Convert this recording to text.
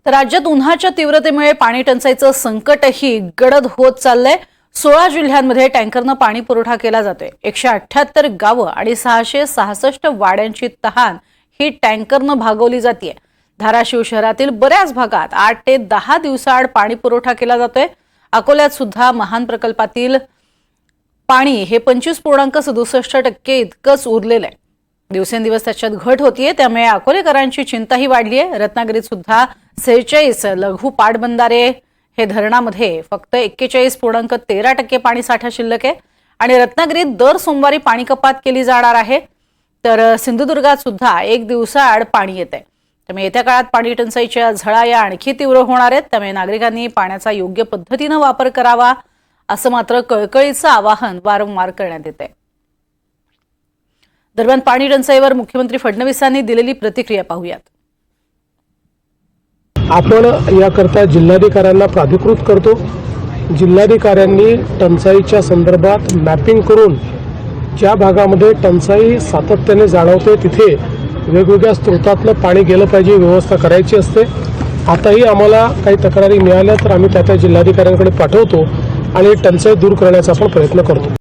राज्यात उन्हाच्या तीव्रतेमुळे पाणी टंचाईचं संकटही गडद होत चाललंय। 16 जिल्ह्यांमध्ये टँकरनं पाणी पुरवठा केला जातोय। 178 गावं आणि 666 वाड्यांची तहान ही टँकरनं भागवली जाते। धाराशिव शहरातील बऱ्याच भागात 8 ते 10 दिवसाआड पाणी पुरवठा केला जातोय। अकोल्यात सुद्धा महान प्रकल्पातील पाणी हे 25.67% इतकंच उरलेलं आहे। दिवसेंदिवस त्याच्यात घट होतीये, त्यामुळे अकोलेकरांची चिंताही वाढली आहे। रत्नागिरीत सुद्धा 46 लघु पाटबंधारे हे धरणामध्ये फक्त 41.13% पाणी साठा शिल्लक आहे आणि रत्नागिरीत दर सोमवारी पाणी कपात केली जाणार आहे। तर सिंधुदुर्गात सुद्धा 1 दिवसाआड पाणी येते। त्यामुळे येत्या काळात पाणी टंचाईच्या झळा या आणखी तीव्र होणार आहेत। त्यामुळे नागरिकांनी पाण्याचा योग्य पद्धतीने वापर करावा असं मात्र कळकळीचं आवाहन वारंवार करण्यात येते। दरम्यान पाणी टंचाईवर मुख्यमंत्री फडणवीसांनी दिलेली प्रतिक्रिया पाहूयात। आपण याकरता जिल्हाधिकाऱ्यांना प्राधिकृत करतो। जिल्हाधिकाऱ्यांनी टंचाईच्या संदर्भात मॅपिंग करून ज्या भागामध्ये टंचाई सातत्याने जाणवते तिथे वेगवेगळ्या स्रोतातलं पाणी गेलं पाहिजे व्यवस्था करायची असते। आताही आम्हाला काही तक्रारी मिळाल्या तर आम्ही त्या जिल्हाधिकाऱ्यांकडे पाठवतो आणि टंचाई दूर करण्याचा आपण प्रयत्न करतो।